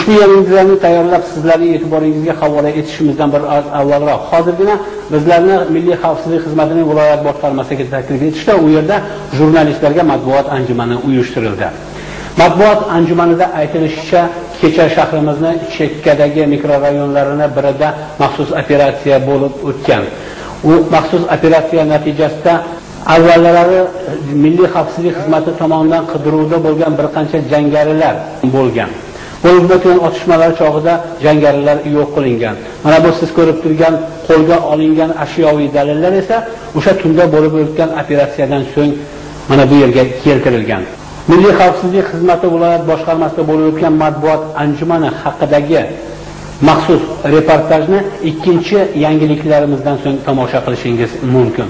Ushbu yangiliklarni tayyorlab sizlarning e'tiboringizga havola etishimizdan bir avvalroq hozirgina bizlarni Milliy xavfsizlik xizmatining viloyat boshqarmasiga taklif etishdi. U yerda jurnalistlarga matbuot anjumani uyushtirildi. Matbuot anjumanida aytilishicha, kecha shahrimizning chekkadagi mikrorayonlarining birida maxsus operatsiya bo'lib o'tgan. U maxsus operatsiya natijasida avvallari Milliy xavfsizlik xizmati tomonidan qidiruvda bo'lgan bir qancha jangarilar bo'lgan. Bo'lib o'tgan otishmalar chog'ida jangarilar yo'q qilingan. Mana bu siz ko'rib turgan qo'lga olingan ashyoviy dalillar esa o'sha tunda bo'lib o'tgan operatsiyadan so'ng mana bu yerga keltirilgan. Milliy xavfsizlik xizmati viloyat boshqarmasida bo'lib o'tgan matbuot anjumani haqidagi maxsus reportajni ikkinchi yangiliklarimizdan so'ng tomosha qilishingiz mumkin.